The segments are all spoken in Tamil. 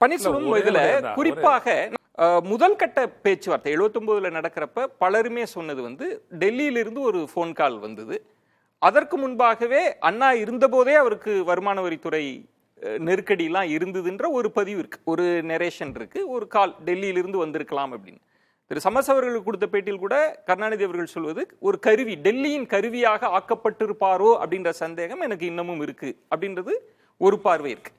பன்னீர்செல்வம் இதுல குறிப்பாக முதல் கட்ட பேச்சுவார்த்தை 79ல நடக்கிறப்ப பலருமே சொன்னது வந்து டெல்லியிலிருந்து ஒரு போன் கால் வந்தது. அதற்கு முன்பாகவே அண்ணா இருந்தபோதே அவருக்கு வருமான வரித்துறை நெருக்கடியெல்லாம் இருந்ததுன்ற ஒரு பதிவு இருக்கு, ஒரு நெரேஷன் இருக்கு, ஒரு கால் டெல்லியிலிருந்து வந்திருக்கலாம் அப்படின்னு. திரு சமஸ் அவர்களுக்கு கொடுத்த பேட்டியில் கூட கருணாநிதி அவர்கள் சொல்வது ஒரு கருவி, டெல்லியின் கருவியாக ஆக்கப்பட்டிருப்பாரோ அப்படின்ற சந்தேகம் எனக்கு இன்னமும் இருக்கு அப்படின்றது ஒரு பார்வை இருக்கு.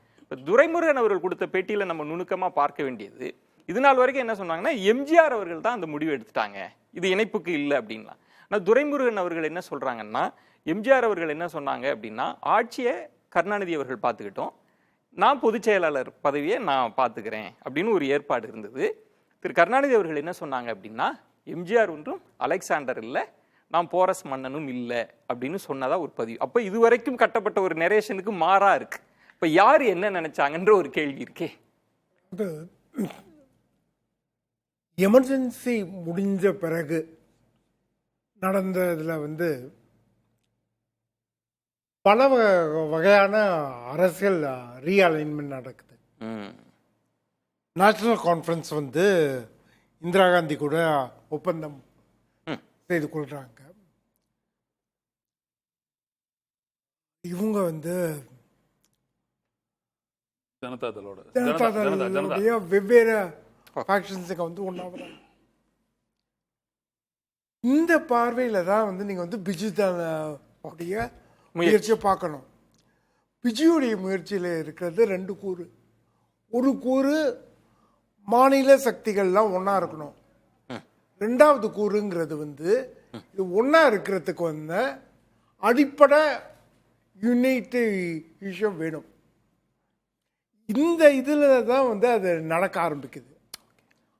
துரைமுருகன் அவர்கள் கொடுத்த பேட்டியில நம்ம நுணுக்கமா பார்க்க வேண்டியது, இது நாள் வரைக்கும் என்ன சொன்னாங்கன்னா எம்ஜிஆர் அவர்கள் தான் அந்த முடிவு எடுத்துட்டாங்க, இது இணைப்புக்கு இல்லை அப்படின்லாம். ஆனால் துரைமுருகன் அவர்கள் என்ன சொல்றாங்கன்னா, எம்ஜிஆர் அவர்கள் என்ன சொன்னாங்க அப்படின்னா, ஆட்சியை கருணாநிதி அவர்கள் பார்த்துக்கிட்டோம், நான் பொதுச் செயலாளர் பதவியை நான் பார்த்துக்கிறேன் அப்படின்னு ஒரு ஏற்பாடு இருந்தது. திரு கருணாநிதி அவர்கள் என்ன சொன்னாங்க அப்படின்னா, எம்ஜிஆர் ஒன்றும் அலெக்சாண்டர் இல்லை, நான் போரஸ் மன்னனும் இல்லை அப்படின்னு சொன்னதா ஒரு பதிவு. அப்போ இதுவரைக்கும் கட்டப்பட்ட ஒரு நெரேஷனுக்கு மாறா இருக்கு. இப்போ யார் என்ன நினைச்சாங்கன்ற ஒரு கேள்வி இருக்கே. எமர்ஜென்சி முடிஞ்ச பிறகு நடந்ததுல வந்து பல வகையான அரசியல் ரீஅலைன்மெண்ட் நடக்குது. நேஷனல் கான்ஃபரன்ஸ் வந்து இந்திரா காந்தி கூட ஒப்பந்தம் செய்து கொள்றாங்க. இவங்க வந்து ஜனதாதளோட வெவ்வேறு ஃபேக்ஷன்ஸுக்கு வந்து ஒன்றாவது. இந்த பார்வையில தான் வந்து நீங்க வந்து பிஜுடைய முயற்சியை பார்க்கணும். பிஜுடைய முயற்சியில் இருக்கிறது ரெண்டு கூறு. ஒரு கூறு மாநில சக்திகள்லாம் ஒன்னா இருக்கணும். ரெண்டாவது கூறுங்கிறது வந்து இது ஒன்னா இருக்கிறதுக்கு வந்து அடிப்படை யுனைட் இஷ்யூ வேணும். இந்த இதில் தான் வந்து அது நடக்க ஆரம்பிக்குது.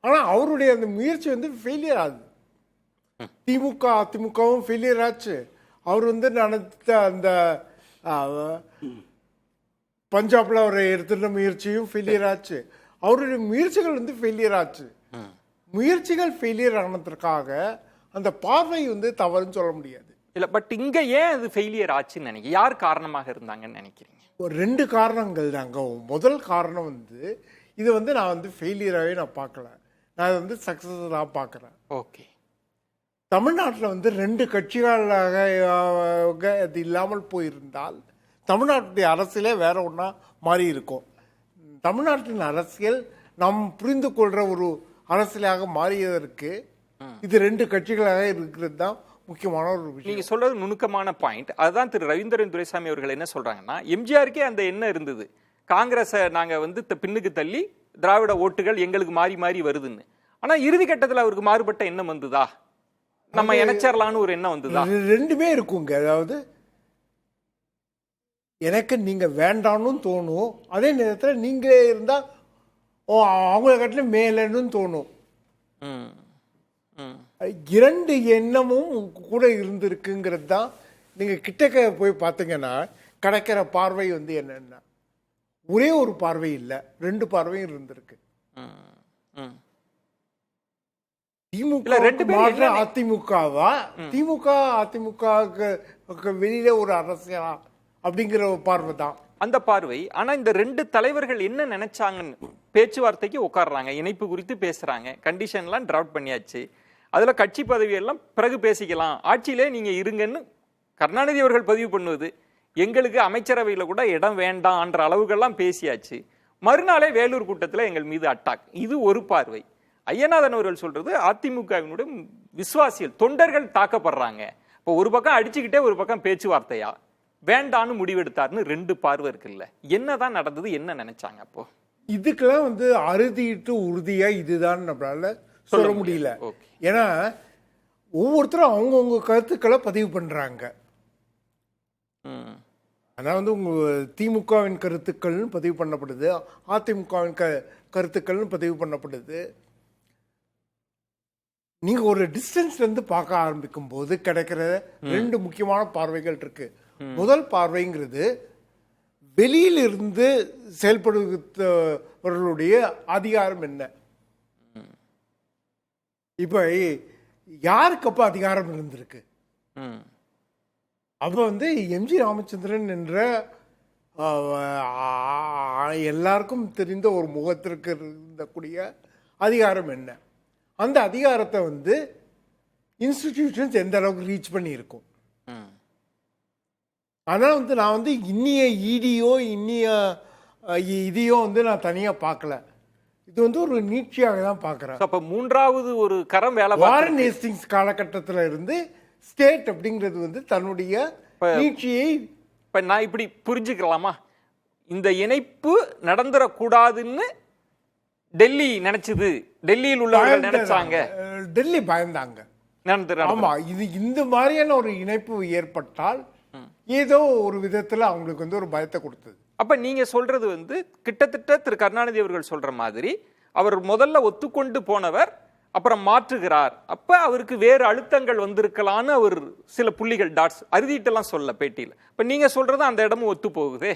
ஆனால் அவருடைய அந்த முயற்சி வந்து ஃபெயிலியர் ஆகுது. திமுக அதிமுகவும் ஃபெயிலியர் ஆச்சு. அவர் வந்து நடத்த அந்த பஞ்சாப்ல அவரை எடுத்துட்ட முயற்சியும் ஃபெயிலியர் ஆச்சு. அவருடைய முயற்சிகள் வந்து ஃபெயிலியர் ஆச்சு. முயற்சிகள் ஃபெயிலியர் ஆனதற்காக அந்த பார்வை வந்து தவறுன்னு சொல்ல முடியாது. இல்லை, பட் இங்க ஏன் அது ஃபெயிலியர் ஆச்சுன்னு நினைக்கிறீங்க? யார் காரணமாக இருந்தாங்கன்னு நினைக்கிறீங்க? ஒரு ரெண்டு காரணங்கள் தாங்க. முதல் காரணம் வந்து இது வந்து நான் வந்து ஃபெயிலியராகவே நான் பார்க்கல, நான் வந்து சக்ஸஸாக பார்க்குறேன். ஓகே, தமிழ்நாட்டில் வந்து ரெண்டு கட்சிகளாக அது இல்லாமல் போயிருந்தால் தமிழ்நாட்டுடைய அரசியலே வேற ஒன்றா மாறி இருக்கும். தமிழ்நாட்டின் அரசியல் நாம் புரிந்து கொள்கிற ஒரு அரசியலாக மாறியதற்கு இது ரெண்டு கட்சிகளாக இருக்கிறது தான் முக்கியமான ஒரு விஷயம். நீங்க சொல்றது நுணுக்கமான பாயிண்ட். அதுதான் திரு ரவீந்திரன் துரைசாமி அவர்கள் என்ன சொல்றாங்கன்னா, எம்ஜிஆருக்கே அந்த எண்ணம் இருந்தது, காங்கிரஸை நாங்க வந்து பின்னுக்கு தள்ளி திராவிட ஓட்டுகள் எங்களுக்கு மாறி மாறி வருதுன்னு. ஆனா இறுதி கட்டத்தில் அவருக்கு மாறுபட்ட எண்ணம் வந்ததா, நம்ம இணைச்சரலான்னு ஒரு எண்ணம் வந்ததா? ரெண்டுமே இருக்குங்க. அதாவது எனக்கு நீங்க வேண்டாம்னு தோணும், அதே நேரத்தில் நீங்க இருந்தா அவங்கள கட்டில மேலன்னு தோணும். இரண்டு எண்ணமும் கூட இருந்திருக்குங்கிறது தான். நீங்க கிட்டக்க போய் பார்த்தீங்கன்னா கிடைக்கிற பார்வை வந்து என்னன்னா, ஒரே ஒரு பார்வை இல்லை, ரெண்டு பார்வையும் இருந்திருக்கு. திமுக அதிமுகவா, திமுக அதிமுக வெளியில ஒரு அரசியலா அப்படிங்கிற ஒரு பார்வை தான் அந்த பார்வை. ஆனா இந்த ரெண்டு தலைவர்கள் என்ன நினைச்சாங்கன்னு பேச்சுவார்த்தைக்கு உட்கார்றாங்க, இணைப்பு குறித்து பேசுறாங்க, கண்டிஷன்லாம் டிராஃப்ட் பண்ணியாச்சு, அதுல கட்சி பதவியெல்லாம் பிறகு பேசிக்கலாம், ஆட்சியிலே நீங்க இருங்கன்னு கருணாநிதி அவர்கள் பதிவு பண்ணுவது, எங்களுக்கு அமைச்சரவையில் கூட இடம் வேண்டாம்ன்ற அளவுகள்லாம் பேசியாச்சு. மறுநாளே வேலூர் கூட்டத்தில் எங்கள் மீது அட்டாக். இது ஒரு பார்வை. ஐயநாதன் அவர்கள் சொல்றது அதிமுகவினுடைய விசுவாசிகள் தொண்டர்கள் தாக்கப்படுறாங்க. இப்போ ஒரு பக்கம் அடிச்சுக்கிட்டே ஒரு பக்கம் பேச்சுவார்த்தையா, வேண்டான்னு முடிவெடுத்தாருன்னு ரெண்டு பார்வை இருக்குல்ல. என்னதான் நடந்தது, என்ன நினைச்சாங்க அப்போ? இதுக்கெல்லாம் வந்து அறுதிட்டு உறுதியா இதுதான் நம்மளால சொல்ல முடியல. ஏன்னா ஒவ்வொருத்தரும் அவங்கவுங்க கருத்துக்களை பதிவு பண்றாங்க. ஆனால் வந்து உங்க திமுகவின் கருத்துக்கள்னு பதிவு பண்ணப்படுது, அதிமுகவின் கருத்துக்கள்னு பதிவு பண்ணப்படுது. நீங்க ஒரு டிஸ்டன்ஸ்ல இருந்து பார்க்க ஆரம்பிக்கும் போது கிடைக்கிற ரெண்டு முக்கியமான பார்வைகள் இருக்கு. முதல் பார்வைங்கிறது வெளியிலிருந்து செயல்படுவர்களுடைய அதிகாரம் என்ன. இப்ப யாருக்கு அப்ப அதிகாரம் இருந்திருக்கு? அப்ப வந்து எம்ஜி ராமச்சந்திரன் என்ற எல்லாருக்கும் தெரிந்த ஒரு முகத்திற்கு இருந்தக்கூடிய அதிகாரம் என்ன, அந்த அதிகாரத்தை வந்து இன்ஸ்டிடியூஷன்ஸ் எந்த அளவுக்கு ரீச் பண்ணியிருக்கும். ஆனால் வந்து நான் வந்து இன்னிய இடியோ இன்னிய இதையோ வந்து நான் தனியாக பார்க்கல. இது வந்து ஒரு நீட்சியாக தான் பார்க்குறேன். அப்போ மூன்றாவது ஒரு கரம் வேலை வாரன் ஹேஸ்டிங்ஸ் காலகட்டத்தில் இருந்து ஸ்டேட் அப்படிங்கிறது வந்து தன்னுடைய நீட்சியை இப்போ நான் இப்படி புரிஞ்சுக்கலாமா, இந்த இணைப்பு நடந்துடக்கூடாதுன்னு டெல்லி நினைச்சது, டெல்லியில் உள்ளவர்கள் நினைச்சாங்க, டெல்லி பயந்தாங்க. ஆமா, இது இந்த மாதிரியான ஒரு இணைப்பு ஏற்பட்டால் ஏதோ ஒரு விதத்துல அவங்களுக்கு வந்து ஒரு பயத்தை கொடுத்தது. அப்ப நீங்க சொல்றது வந்து கிட்டத்தட்ட திரு கருணாநிதி அவர்கள் சொல்ற மாதிரி அவர் முதல்ல ஒத்துக்கொண்டு போனவர் அப்புறம் மாற்றுகிறார், அப்ப அவருக்கு வேறு அழுத்தங்கள் வந்திருக்கலான்னு அவர் சில புள்ளிகள் டாட்ஸ் அறுதிட்டெல்லாம் சொல்ல பேட்டியில். இப்ப நீங்க சொல்றது அந்த இடமும் ஒத்து போகுதே.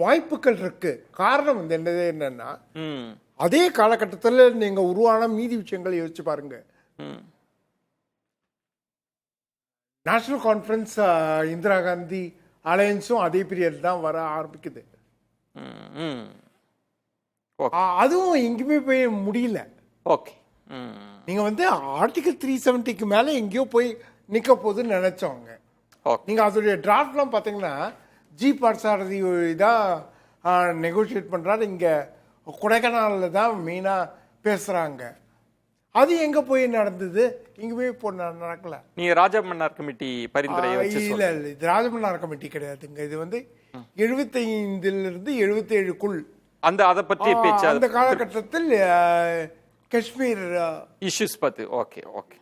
வாய்ப்புகள் இருக்கு. காரணம் வந்து என்னன்னா அதே காலகட்டத்தில் நீங்க உருவான மீதி விஷயங்களை யோசிச்சு பாருங்க. நேஷனல் கான்ஃபரன்ஸ் இந்திரா காந்தி அலையன்ஸும் அதே பீரியட் தான் வர ஆரம்பிக்குது. அதுவும் எங்கேயுமே போய் முடியல. ஓகே, நீங்க வந்து ஆர்டிகல் 370க்கு மேல எங்கேயோ போய் நிக்க போகுதுன்னு நினைச்சவங்க. நீங்க அதோடைய டிராஃப்ட்லாம் பாத்தீங்கன்னா ஜி பார்சாரதி தான் நெகோசியேட் பண்றாரு. இங்க கொடைக்கானல்ல தான் மெயினா பேசுறாங்க. அது எங்க போய் நடந்தது? இங்கேயுமே இப்போ நடக்கல. நீங்க ராஜமன்னார் கமிட்டி பரிந்துரை இல்ல இது ராஜமன்னார் கமிட்டி கிடையாதுங்க. இது வந்து 75 இருந்து 77க்குள் அதை பற்றி பேச்சு. அந்த காலகட்டத்தில் காஷ்மீர் இஷ்யூஸ் பத்தி. Okay okay.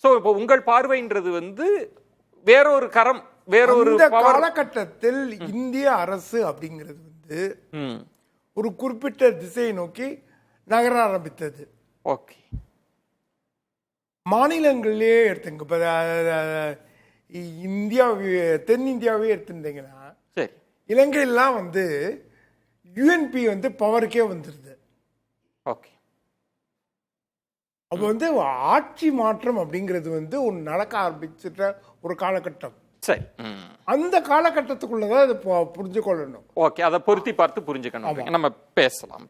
சோ இப்போ உங்கள் பார்வைன்றது வந்து வேறொரு கரம், வேறொரு காலகட்டத்தில் இந்திய அரசு அப்படிங்கிறது வந்து ஒரு குறிப்பிட்ட திசையை நோக்கி நகர ஆரம்பித்தது. ஓகே, மாநிலங்களிலே எடுத்துங்க. இப்போ இந்தியா தென்னிந்தியாவே எடுத்துட்டீங்கன்னா சரி, இலங்கையெல்லாம் வந்து யுஎன்பி வந்து பவருக்கே வந்துருது. ஓகே, அப்போ வந்து ஆட்சி மாற்றம் அப்படிங்கிறது வந்து ஒன்று நடக்க ஆரம்பிச்சிட்ட ஒரு காலகட்டம். சரி, அந்த காலகட்டத்துக்குள்ளதான் அதை புரிஞ்சு கொள்ளணும். ஓகே, அதை பொருத்தி பார்த்து புரிஞ்சுக்கணும். நம்ம பேசலாம்.